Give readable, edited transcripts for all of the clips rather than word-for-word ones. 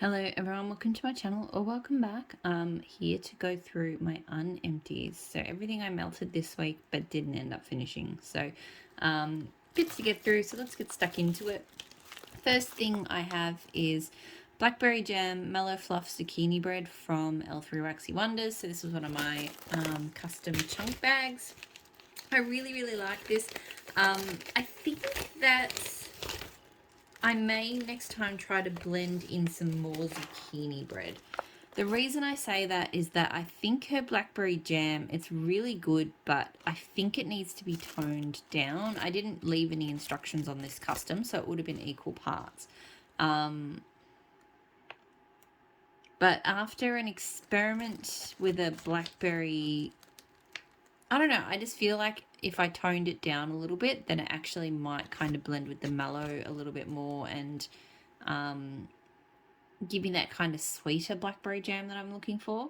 Hello everyone, welcome to my channel or welcome back. I'm here to go through my unempties. So everything I melted this week but didn't end up finishing. So bits to get through, so let's get stuck into it. First thing I have is blackberry jam mellow fluff zucchini bread from L3 Waxy Wonders. So this was one of my custom chunk bags. I really like this. I think that I may next time try to blend in some more zucchini bread. The reason I say that is that I think her blackberry jam, it's really good, but I think it needs to be toned down. I didn't leave any instructions on this custom, so it would have been equal parts. But after an experiment with a blackberry, I don't know, I just feel like if I toned it down a little bit, then it actually might kind of blend with the mellow a little bit more and give me that kind of sweeter blackberry jam that I'm looking for.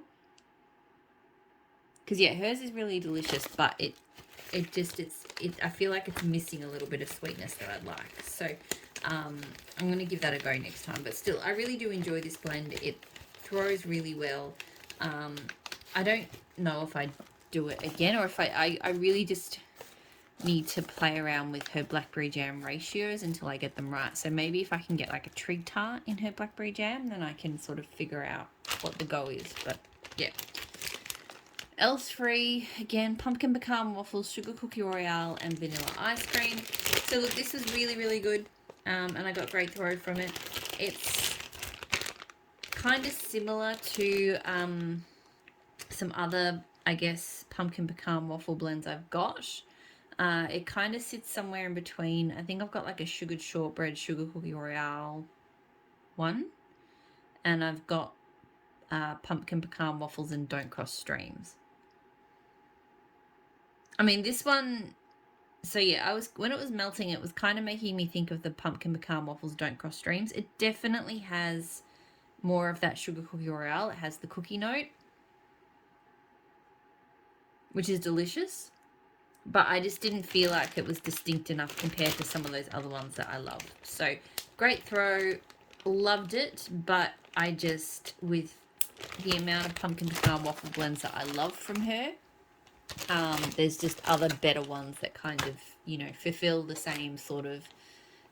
Because yeah, hers is really delicious, but I feel like it's missing a little bit of sweetness that I'd like. So I'm going to give that a go next time. But still, I really do enjoy this blend. It throws really well. I don't know if I do it again or if I really just need to play around with her blackberry jam ratios until I get them right. So maybe if I can get like a trig tart in her blackberry jam, then I can sort of figure out what the go is. But yeah. Else free, again, pumpkin pecan waffles, sugar cookie royale, and vanilla ice cream. So look, this was really good, and I got great throw from it. It's kind of similar to some other, I guess, pumpkin pecan waffle blends I've got. It kind of sits somewhere in between. I think I've got like a sugared shortbread, sugar cookie royale one, and I've got pumpkin pecan waffles and don't cross streams. I mean, this one, so yeah, when it was melting, it was kind of making me think of the pumpkin pecan waffles don't cross streams. It definitely has more of that sugar cookie royale. It has the cookie note, which is delicious, but I just didn't feel like it was distinct enough compared to some of those other ones that I loved. So great throw, loved it, but I just, with the amount of pumpkin pecan waffle blends that I love from her, there's just other better ones that kind of, fulfill the same sort of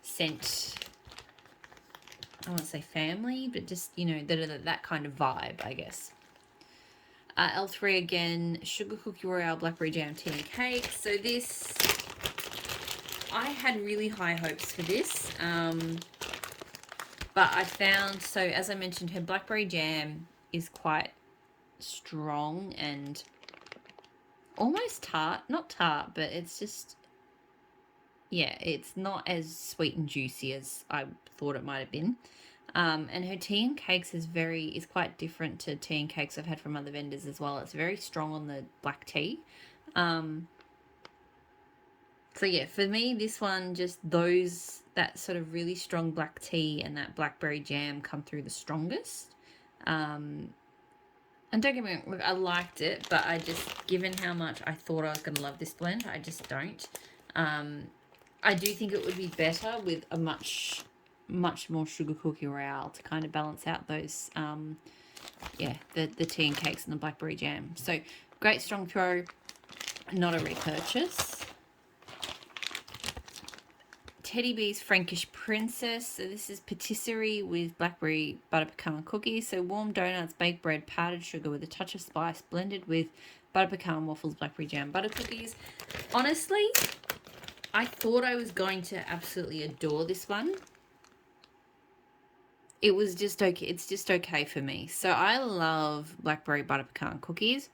scent. I won't say family, but just, that kind of vibe, I guess. L3 again, sugar cookie royale, blackberry jam, tea and cake. So this, I had really high hopes for this, but I found, so as I mentioned, her blackberry jam is quite strong and almost tart. Not tart, but it's just, yeah, it's not as sweet and juicy as I thought it might have been. And her tea and cakes is quite different to tea and cakes I've had from other vendors as well. It's very strong on the black tea. So yeah, for me, this one, just that sort of really strong black tea and that blackberry jam come through the strongest. And don't get me wrong, look, I liked it, but I just, given how much I thought I was going to love this blend, I just don't. I do think it would be better with a much more sugar cookie royale to kind of balance out those, the tea and cakes and the blackberry jam. So great strong throw, not a repurchase. Teddy Bee's Frankish Princess. So this is patisserie with blackberry butter pecan cookies. So warm donuts, baked bread, powdered sugar with a touch of spice, blended with butter pecan waffles, blackberry jam, butter cookies. Honestly, I thought I was going to absolutely adore this one. It was just okay. It's just okay for me. So I love blackberry butter pecan cookies,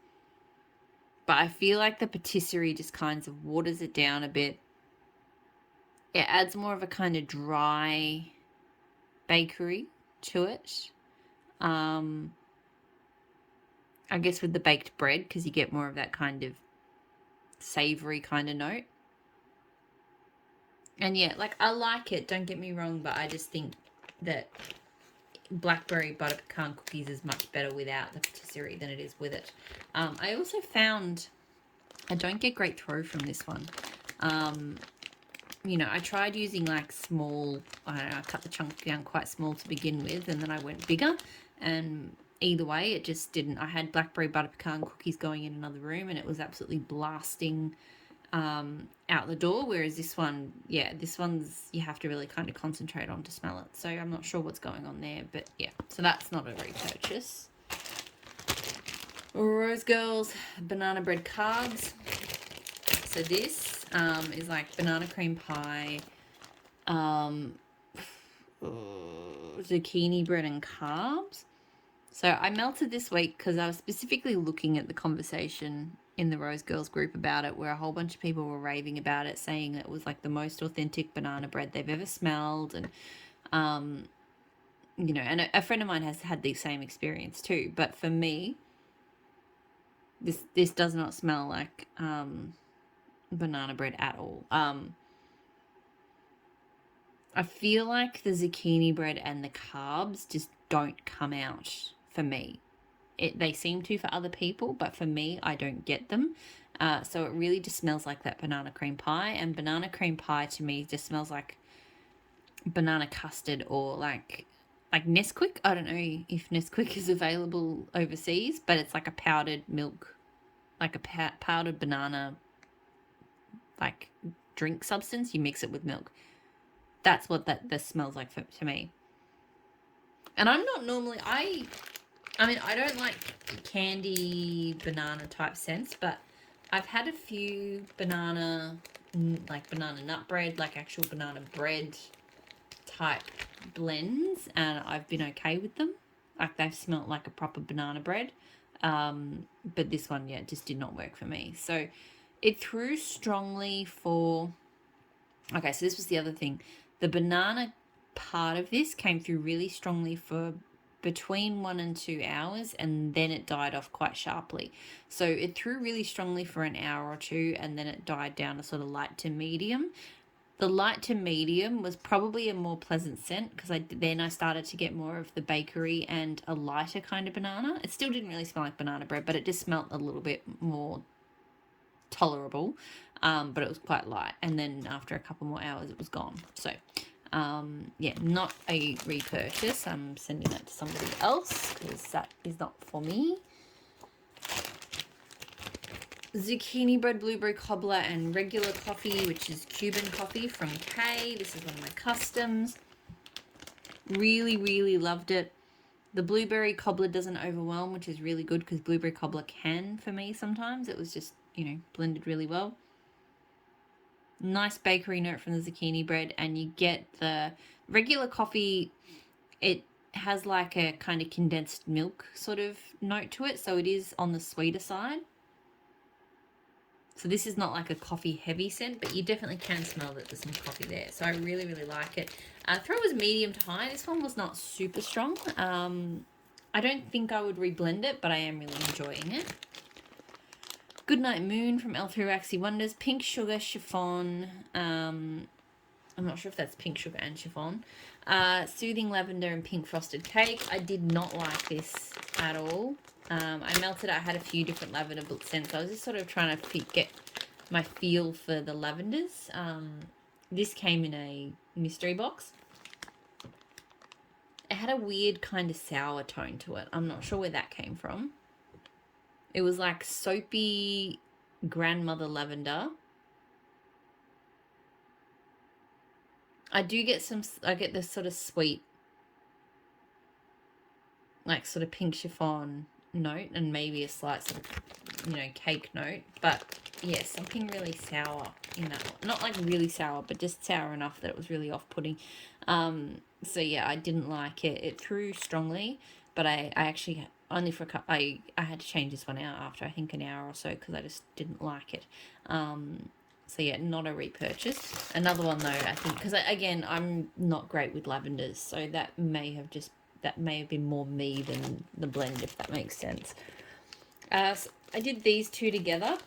but I feel like the patisserie just kind of waters it down a bit. It adds more of a kind of dry bakery to it. I guess with the baked bread, because you get more of that kind of savory kind of note. And yeah, like, I like it, don't get me wrong, but I just think that blackberry butter pecan cookies is much better without the patisserie than it is with it. I also found I don't get great throw from this one. you know, I tried using like small, I don't know, I cut the chunk down quite small to begin with, and then I went bigger, and either way it just didn't. I had blackberry butter pecan cookies going in another room, and it was absolutely blasting out the door, whereas this one, yeah, this one's you have to really kind of concentrate on to smell it. So I'm not sure what's going on there, but yeah, so that's not a repurchase. Rose Girls banana bread carbs. So this is like banana cream pie, zucchini bread and carbs. So I melted this week because I was specifically looking at the conversation in the Rose Girls group about it, where a whole bunch of people were raving about it, saying it was like the most authentic banana bread they've ever smelled. And, you know, and a friend of mine has had the same experience too. But for me, this does not smell like banana bread at all. I feel like the zucchini bread and the carbs just don't come out for me. They seem to for other people, but for me, I don't get them. So it really just smells like that banana cream pie, and banana cream pie to me just smells like banana custard or like Nesquik. I don't know if Nesquik is available overseas, but it's like a powdered milk, like a powdered banana, like drink substance. You mix it with milk. That's what this smells like to me. And I'm not normally, I mean, I don't like candy banana type scents, but I've had a few banana nut bread, like actual banana bread type blends, and I've been okay with them. Like they've smelt like a proper banana bread. But this one, yeah, just did not work for me. So it threw strongly for, okay, so this was the other thing. The banana part of this came through really strongly for between 1 and 2 hours, and then it died off quite sharply. So it threw really strongly for an hour or two, and then it died down to sort of light to medium. The light to medium was probably a more pleasant scent, because then I started to get more of the bakery and a lighter kind of banana. It still didn't really smell like banana bread, but it just smelled a little bit more tolerable, but it was quite light. And then after a couple more hours, it was gone. So yeah, not a repurchase. I'm sending that to somebody else because that is not for me. Zucchini bread, blueberry cobbler, and regular coffee, which is Cuban coffee from Kay. This is one of my customs. Really, really loved it. The blueberry cobbler doesn't overwhelm, which is really good because blueberry cobbler can for me sometimes. It was just, you know, blended really well. Nice bakery note from the zucchini bread, and you get the regular coffee. It has like a kind of condensed milk sort of note to it, so it is on the sweeter side. So this is not like a coffee heavy scent, but you definitely can smell that there's some coffee there. So I really, really like it. Throw was medium to high. This one was not super strong. I don't think I would reblend it, but I am really enjoying it. Goodnight Moon from L3 Waxy Wonders. Pink Sugar Chiffon. I'm not sure if that's pink sugar and chiffon. Soothing Lavender and Pink Frosted Cake. I did not like this at all. I melted it. I had a few different lavender scents. I was just sort of trying to get my feel for the lavenders. This came in a mystery box. It had a weird kind of sour tone to it. I'm not sure where that came from. It was like soapy grandmother lavender. I get this sort of sweet, like sort of pink chiffon note, and maybe a slight sort of, you know, cake note. But yeah, something really sour in that one. Not like really sour, but just sour enough that it was really off-putting. So yeah, I didn't like it. It threw strongly, but I actually only for I had to change this one out after I think an hour or so because I just didn't like it. So yeah, not a repurchase. Another one though, I think, because again, I'm not great with lavenders, so that may have been more me than the blend, if that makes sense. So I did these two together.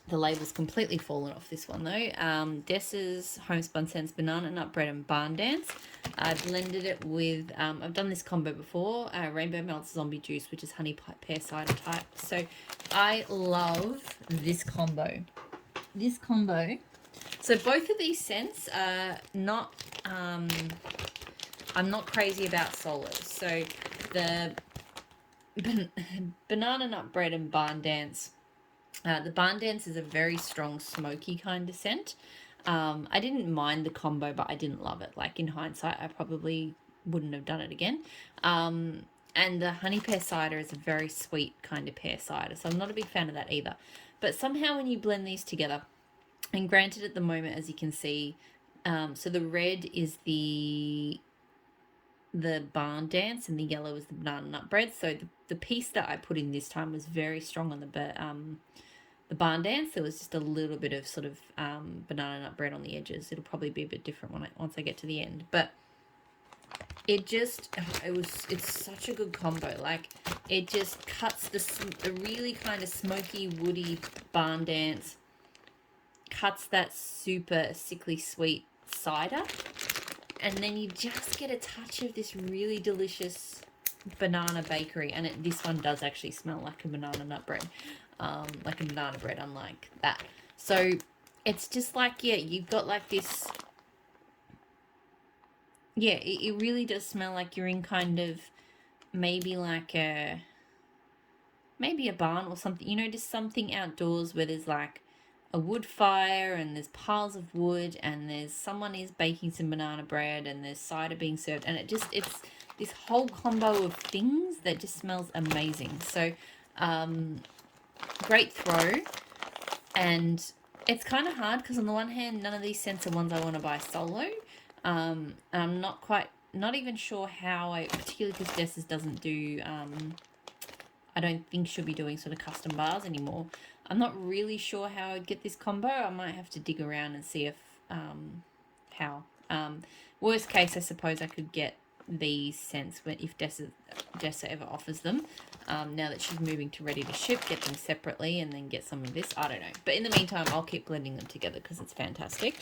The label's completely fallen off this one though. Dessa's Homespun Scents Banana Nut Bread and Barn Dance. I blended it with, I've done this combo before, Rainbow Melts Zombie Juice, which is honey pear cider type. So I love this combo. So both of these scents are not, I'm not crazy about solos. So the banana nut bread and barn dance. The barn dance is a very strong smoky kind of scent. I didn't mind the combo, but I didn't love it. Like in hindsight, I probably wouldn't have done it again. And the honey pear cider is a very sweet kind of pear cider, so I'm not a big fan of that either. But somehow when you blend these together, and granted at the moment, as you can see, so the red is the barn dance and the yellow is the banana nut bread. So the piece that I put in this time was very strong on the barn dance. There was just a little bit of sort of banana nut bread on the edges. It'll probably be a bit different once I get to the end, but it's such a good combo. Like it just cuts the really kind of smoky woody barn dance, cuts that super sickly sweet cider, and then you just get a touch of this really delicious banana bakery. And this one does actually smell like a banana nut bread, like a banana bread, unlike that. So it's just like, yeah, you've got like this, yeah, it really does smell like you're in kind of maybe like maybe a barn or something, you know, just something outdoors where there's like a wood fire and there's piles of wood and there's someone is baking some banana bread and there's cider being served, and it's this whole combo of things that just smells amazing. So great throw. And it's kind of hard because on the one hand, none of these scents are ones I want to buy solo. And I'm not even sure how particularly because Desses doesn't do, I don't think she'll be doing sort of custom bars anymore. I'm not really sure how I'd get this combo. I might have to dig around and see if, how. Worst case, I suppose I could get these scents if Dessa ever offers them. Now that she's moving to ready to ship, get them separately and then get some of this. I don't know. But in the meantime, I'll keep blending them together because it's fantastic.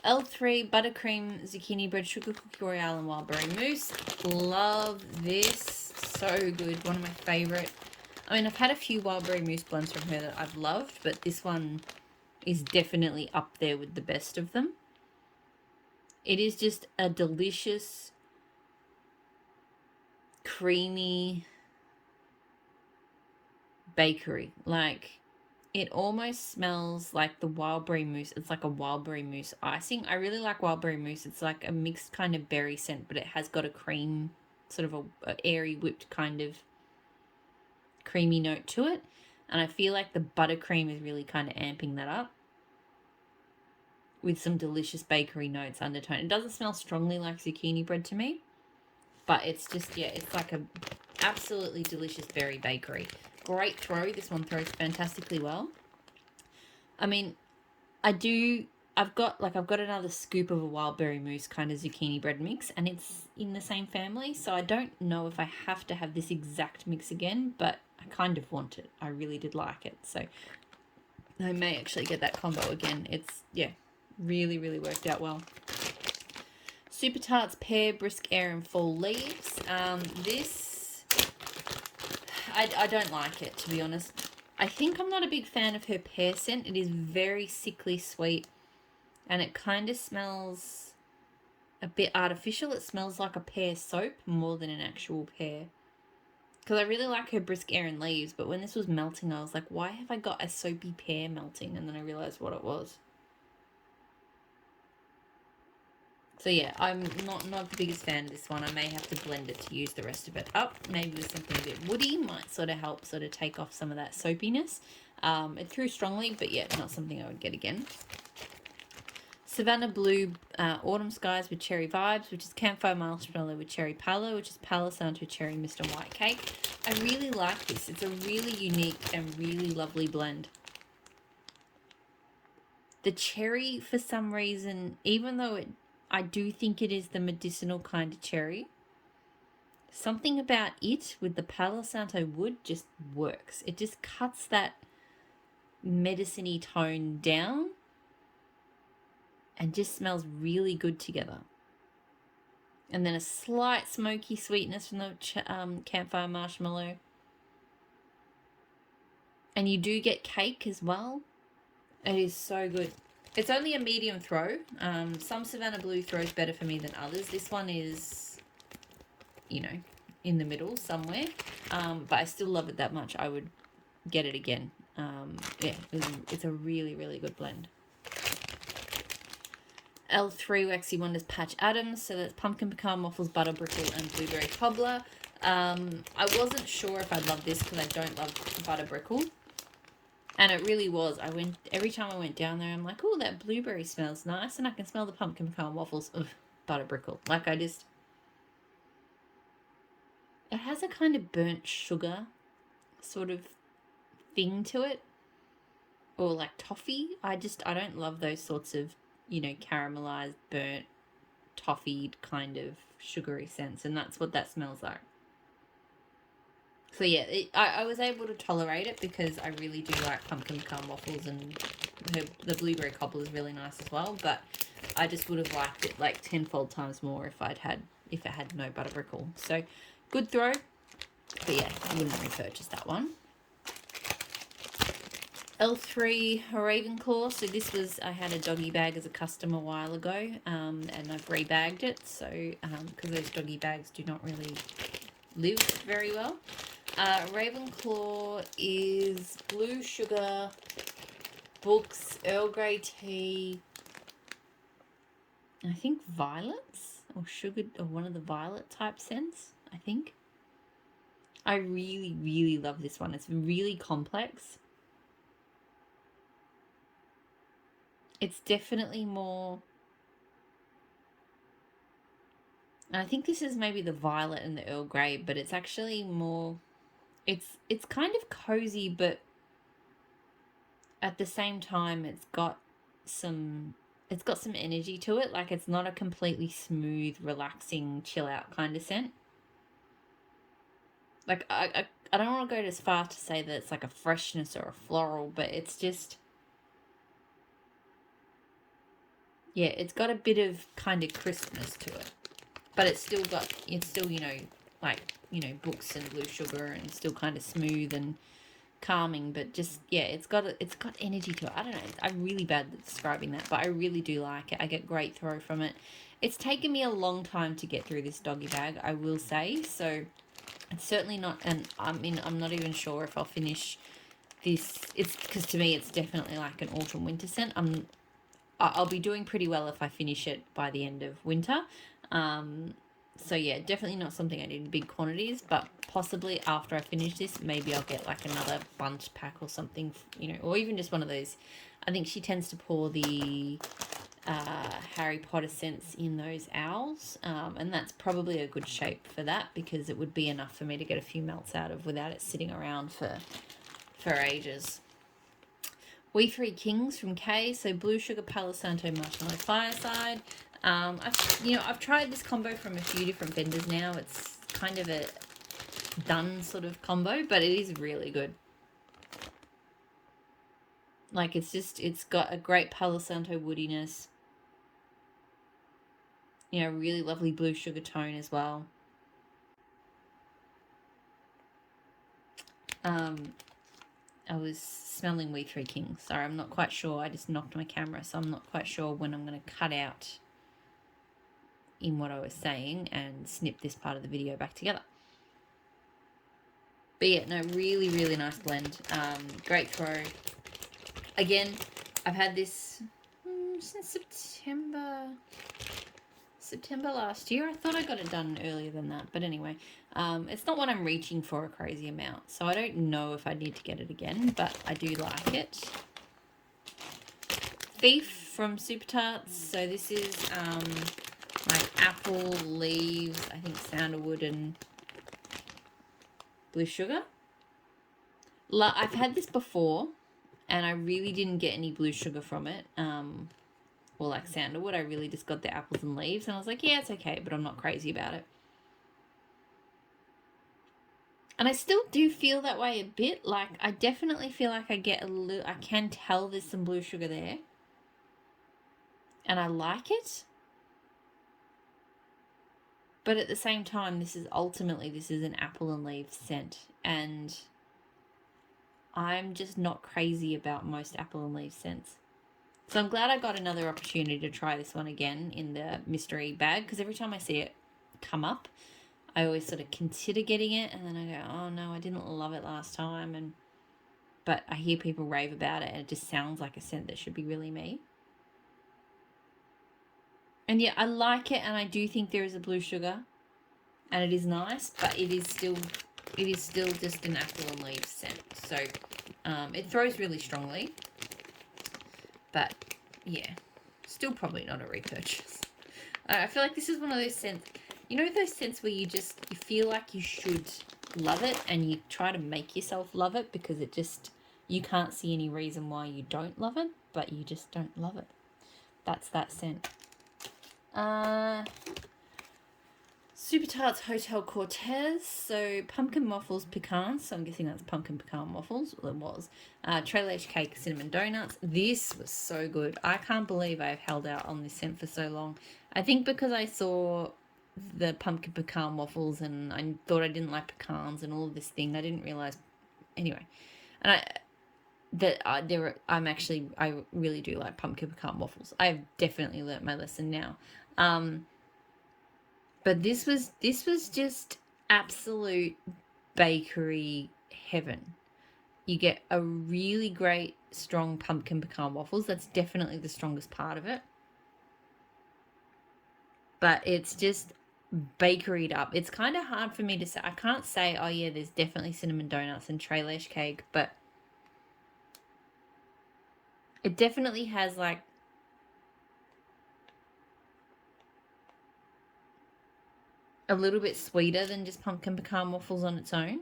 L3 buttercream zucchini bread, sugar cookie royale, and wildberry mousse. Love this. So good. One of my favorite. I mean, I've had a few wildberry mousse blends from her that I've loved, but this one is definitely up there with the best of them. It is just a delicious, creamy bakery. Like, it almost smells like the wildberry mousse. It's like a wildberry mousse icing. I really like wildberry mousse. It's like a mixed kind of berry scent, but it has got a cream, sort of a airy whipped kind of creamy note to it. And I feel like the buttercream is really kind of amping that up with some delicious bakery notes undertone. It doesn't smell strongly like zucchini bread to me, but it's just, yeah, it's like a absolutely delicious berry bakery. Great throw. This one throws fantastically well. I mean, I've got another scoop of a wildberry mousse kind of zucchini bread mix, and it's in the same family, so I don't know if I have to have this exact mix again, but I kind of want it. I really did like it, so I may actually get that combo again. It's, yeah, really, really worked out well. Super Tarts Pear, Brisk Air, and Fall Leaves. This, I don't like it, to be honest. I think I'm not a big fan of her pear scent. It is very sickly sweet, and it kind of smells a bit artificial. It smells like a pear soap more than an actual pear. Because I really like her Brisk Air and Leaves, but when this was melting, I was like, why have I got a soapy pear melting? And then I realised what it was. So yeah, I'm not the biggest fan of this one. I may have to blend it to use the rest of it up. Maybe with something a bit woody might sort of help sort of take off some of that soapiness. It threw strongly, but yeah, not something I would get again. Savannah Blue Autumn Skies with Cherry Vibes, which is Campfire Marshmallow with Cherry Palo, which is Palo Santo Cherry Mist and White Cake. I really like this. It's a really unique and really lovely blend. The cherry, for some reason, even though I do think it is the medicinal kind of cherry, something about it with the Palo Santo wood just works. It just cuts that medicine-y tone down and just smells really good together. And then a slight smoky sweetness from the Campfire Marshmallow. And you do get cake as well. It is so good. It's only a medium throw. Some Savannah Blue throws better for me than others. This one is, you know, in the middle somewhere. But I still love it that much. I would get it again. Yeah, it's a really, really good blend. L3 Waxy Wonders Patch Adams. So that's pumpkin pecan waffles, butter brickle, and blueberry cobbler. I wasn't sure if I'd love this because I don't love butter brickle. And it really was. Every time I went down there, I'm like, oh, that blueberry smells nice, and I can smell the pumpkin pecan waffles. Ugh, butter brickle. Like it has a kind of burnt sugar sort of thing to it, or like toffee. I don't love those sorts of, caramelized, burnt, toffee kind of sugary scents, and that's what that smells like. So yeah, I was able to tolerate it because I really do like pumpkin pecan waffles, and the blueberry cobbler is really nice as well. But I just would have liked it like tenfold times more if it had no butter brickle. So good throw, but yeah, I wouldn't repurchase that one. L3 Ravenclaw. So this was, I had a doggy bag as a custom a while ago, and I've rebagged it. So because those doggy bags do not really live very well. Ravenclaw is blue sugar, books, Earl Grey tea, I think violets or sugar, or one of the violet type scents, I think. I really, really love this one. It's really complex. It's definitely more, and I think this is maybe the violet and the Earl Grey, but it's actually more, it's kind of cozy, but at the same time it's got some energy to it. Like it's not a completely smooth, relaxing, chill out kind of scent. Like I don't want to go as far to say that it's like a freshness or a floral, but it's just, yeah, it's got a bit of kind of crispness to it, but it's still, books and blue sugar, and still kind of smooth and calming, but just, yeah, it's got energy to it. I don't know, I'm really bad at describing that, but I really do like it. I get great throw from it. It's taken me a long time to get through this doggy bag, I will say, so it's certainly not, and I'm not even sure if I'll finish this. It's because to me it's definitely like an autumn winter scent. I'll be doing pretty well if I finish it by the end of winter. So yeah, definitely not something I need in big quantities, but possibly after I finish this, maybe I'll get like another bunch pack or something, or even just one of those. I think she tends to pour the Harry Potter scents in those owls, and that's probably a good shape for that, because it would be enough for me to get a few melts out of without it sitting around for ages. We Three Kings from Kay, so blue sugar, Palo Santo, marshmallow, fireside. I've tried this combo from a few different vendors now. It's kind of a done sort of combo, but it is really good. Like it's got a great Palo Santo woodiness. Really lovely blue sugar tone as well. I was smelling We Three Kings. Sorry, I'm not quite sure. I just knocked my camera, so I'm not quite sure when I'm going to cut out in what I was saying and snip this part of the video back together. But yeah, no, really, really nice blend. Great throw. Again, I've had this since September last year. I thought I got it done earlier than that, but anyway, it's not what I'm reaching for a crazy amount, so I don't know if I need to get it again, but I do like it. Thief from Super Tarts. So this is like apple, leaves, I think sandalwood and blue sugar. I've had this before, and I really didn't get any blue sugar from it. Or like sandalwood, I really just got the apples and leaves, and I was like, yeah, it's okay, but I'm not crazy about it. And I still do feel that way a bit. Like, I definitely feel like I get I can tell there's some blue sugar there. And I like it. But at the same time, this is an apple and leaves scent. And I'm just not crazy about most apple and leaf scents. So I'm glad I got another opportunity to try this one again in the mystery bag, because every time I see it come up, I always sort of consider getting it, and then I go, oh no, I didn't love it last time, but I hear people rave about it, and it just sounds like a scent that should be really me. And yeah, I like it, and I do think there is a blue sugar, and it is nice, but it is still just an apple and leaves scent. So it throws really strongly, but yeah, still probably not a repurchase. I feel like this is one of those scents, you know, those scents where you feel like you should love it, and you try to make yourself love it because you can't see any reason why you don't love it, but you just don't love it. That's that scent. Super Tarts Hotel Cortez. So pumpkin waffles pecans. So I'm guessing that's pumpkin pecan waffles. Well, it was. Trail Edge cake cinnamon donuts. This was so good. I can't believe I've held out on this scent for so long. I think because I saw the pumpkin pecan waffles and I thought I didn't like pecans and all of this thing. I didn't realize. Anyway, and I really do like pumpkin pecan waffles. I've definitely learnt my lesson now. But this was just absolute bakery heaven. You get a really great strong pumpkin pecan waffles. That's definitely the strongest part of it. But it's just bakeried up. It's kind of hard for me to say. I can't say, oh yeah, there's definitely cinnamon donuts and Trail Edge cake, but it definitely has like a little bit sweeter than just pumpkin pecan waffles on its own.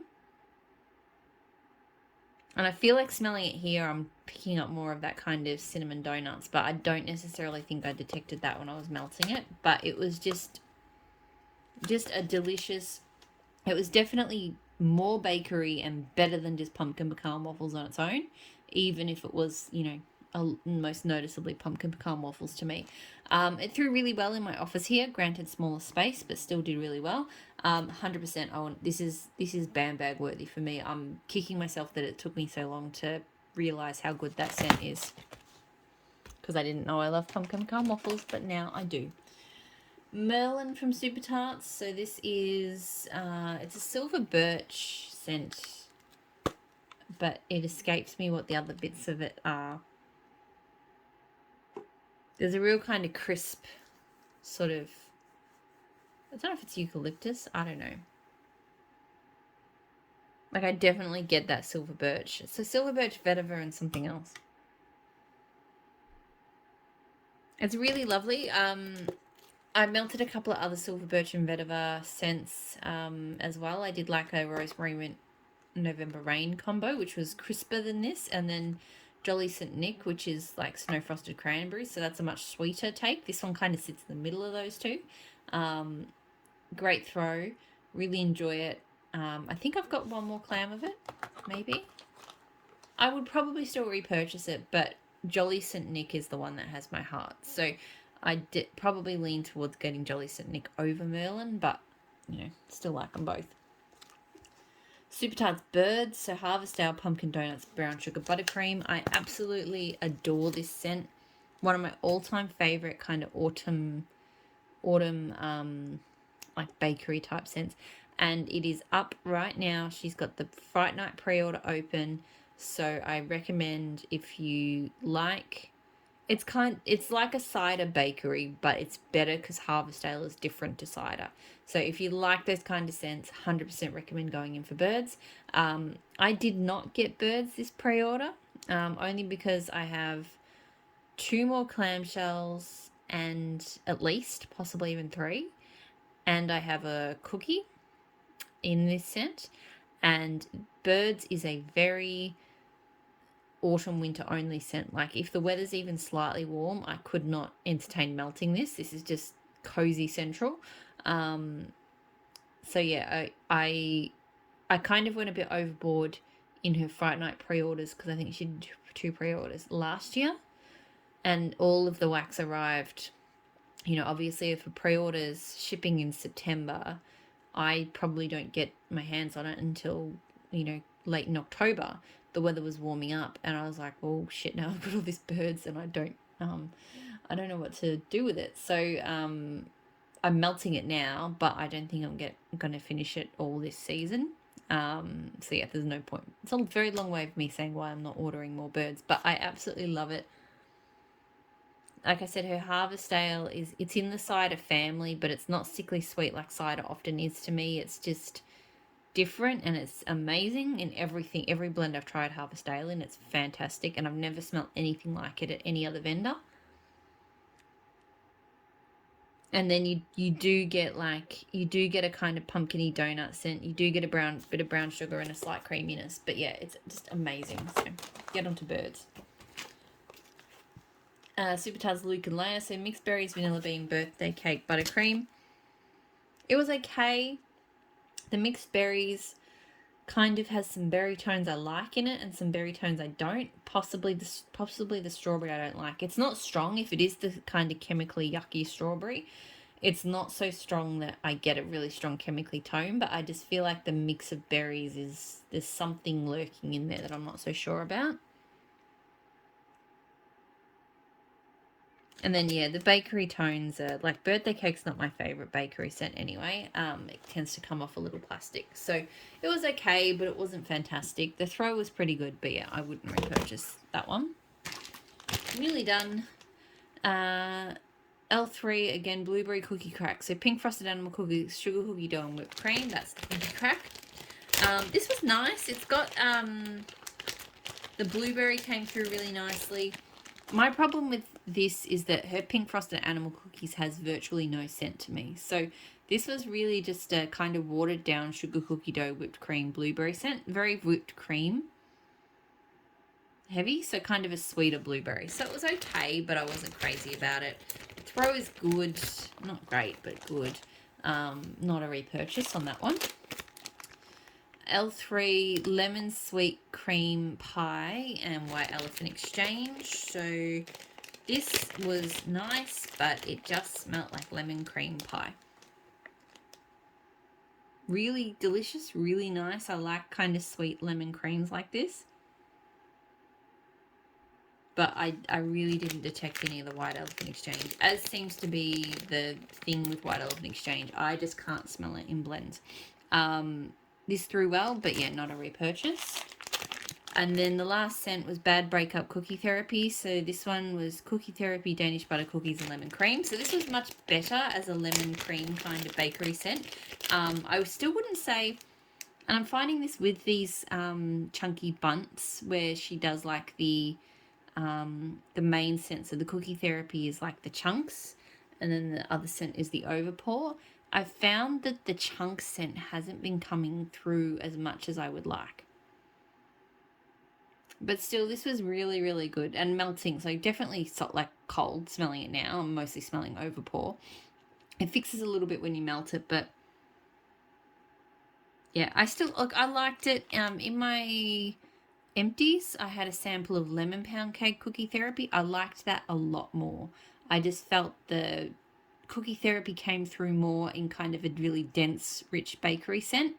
And I feel like smelling it here, I'm picking up more of that kind of cinnamon donuts, but I don't necessarily think I detected that when I was melting it. But it was just a delicious, it was definitely more bakery and better than just pumpkin pecan waffles on its own, even if it was, you know, most noticeably pumpkin pecan waffles to me. It threw really well in my office here, granted smaller space, but still did really well. 100%. This is bam bag worthy for me. I'm kicking myself that it took me so long to realize how good that scent is, because I didn't know I love pumpkin pecan waffles, but now I do. Merlin from Super Tarts. So this is it's a silver birch scent, but it escapes me what the other bits of it are. There's a real kind of crisp sort of, I don't know if it's eucalyptus, I don't know. Like I definitely get that silver birch. So silver birch, vetiver, and something else. It's really lovely. I melted a couple of other silver birch and vetiver scents as well. I did like a rosemary mint November rain combo, which was crisper than this, and then Jolly St. Nick, which is like snow frosted cranberries, so that's a much sweeter take. This one kind of sits in the middle of those two. Great throw, really enjoy it. I think I've got one more clam of it, maybe. I would probably still repurchase it, but Jolly St. Nick is the one that has my heart. So I did probably lean towards getting Jolly St. Nick over Merlin, but, you know, still like them both. Super Tarts Birds, so Harvest Ale Pumpkin Donuts Brown Sugar Buttercream. I absolutely adore this scent. One of my all-time favorite kind of autumn like bakery type scents. And it is up right now. She's got the Fright Night pre-order open. So I recommend, if you like, it's like a cider bakery, but it's better because Harvest Ale is different to cider. So if you like those kind of scents, 100% recommend going in for Birds. I did not get Birds this pre-order, only because I have 2 more clamshells and at least, possibly even 3. And I have a cookie in this scent. And Birds is a very autumn winter only scent. Like if the weather's even slightly warm, I could not entertain melting this. This is just cozy central. So yeah, I kind of went a bit overboard in her Fright Night pre-orders, because I think she did 2 pre-orders last year, and all of the wax arrived, you know, obviously for pre-orders shipping in September, I probably don't get my hands on it until, you know, late in October. the weather was warming up, and I was like, oh shit, now I've got all these birds and I don't know what to do with it. So I'm melting it now, but I don't think I'm going to finish it all this season. So yeah, there's no point. It's a very long way of me saying why I'm not ordering more birds, but I absolutely love it. Like I said, her harvest ale it's in the cider family, but it's not sickly sweet like cider often is to me. It's just different, and it's amazing in everything. Every blend I've tried harvest ale in, it's fantastic, and I've never smelled anything like it at any other vendor. And then you do get a kind of pumpkiny donut scent. You do get a bit of brown sugar and a slight creaminess. But yeah, it's just amazing. So get onto birds. Super Taz, Luke and Leia. So mixed berries, vanilla bean, birthday cake, buttercream. It was okay. The mixed berries kind of has some berry tones I like in it and some berry tones I don't. Possibly the strawberry I don't like. It's not strong. If it is the kind of chemically yucky strawberry, it's not so strong that I get a really strong chemically tone, but I just feel like the mix of berries there's something lurking in there that I'm not so sure about. And then, yeah, the bakery tones are, like, birthday cake's not my favourite bakery scent anyway. It tends to come off a little plastic. So it was okay, but it wasn't fantastic. The throw was pretty good, but yeah, I wouldn't repurchase that one. Nearly done. L3, again, blueberry cookie crack. So pink frosted animal cookies, sugar cookie dough and whipped cream. That's the cookie crack. This was nice. It's got, the blueberry came through really nicely. My problem with this is that her pink frosted animal cookies has virtually no scent to me. So this was really just a kind of watered down sugar cookie dough, whipped cream, blueberry scent. Very whipped cream heavy, so kind of a sweeter blueberry. So it was okay, but I wasn't crazy about it. Throw is good. Not great, but good. Not a repurchase on that one. L3 lemon sweet cream pie and white elephant exchange. So this was nice, but it just smelled like lemon cream pie. Really delicious, really nice. I like kind of sweet lemon creams like this. But I really didn't detect any of the white elephant exchange, as seems to be the thing with white elephant exchange. I just can't smell it in blends. This threw well, but yeah, not a repurchase. And then the last scent was Bad Breakup Cookie Therapy. So this one was Cookie Therapy, Danish Butter Cookies and Lemon Cream. So this was much better as a lemon cream kind of bakery scent. I still wouldn't say, and I'm finding this with these chunky bunts where she does like the main scent. So the Cookie Therapy is like the chunks, and then the other scent is the overpour. I've found that the chunk scent hasn't been coming through as much as I would like. But still, this was really, really good and melting. So definitely like cold smelling it now. I'm mostly smelling overpour. It fixes a little bit when you melt it, but yeah, I liked it. In my empties, I had a sample of lemon pound cake cookie therapy. I liked that a lot more. I just felt the cookie therapy came through more in kind of a really dense, rich bakery scent.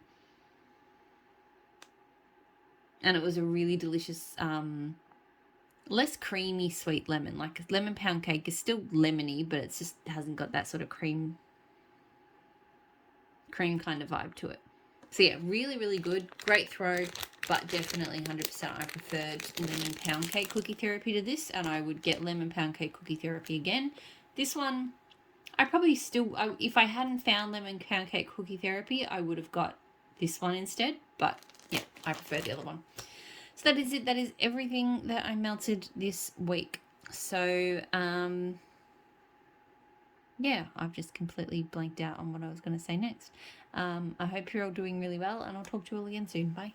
And it was a really delicious, less creamy sweet lemon. Like lemon pound cake is still lemony, but it just hasn't got that sort of cream kind of vibe to it. So yeah, really, really good. Great throw, but definitely 100% I preferred lemon pound cake cookie therapy to this, and I would get lemon pound cake cookie therapy again. This one, I probably still, if I hadn't found lemon pound cake cookie therapy, I would have got this one instead, but yeah, I prefer the other one. So that is it. That is everything that I melted this week. So, yeah, I've just completely blanked out on what I was going to say next. I hope you're all doing really well, and I'll talk to you all again soon. Bye.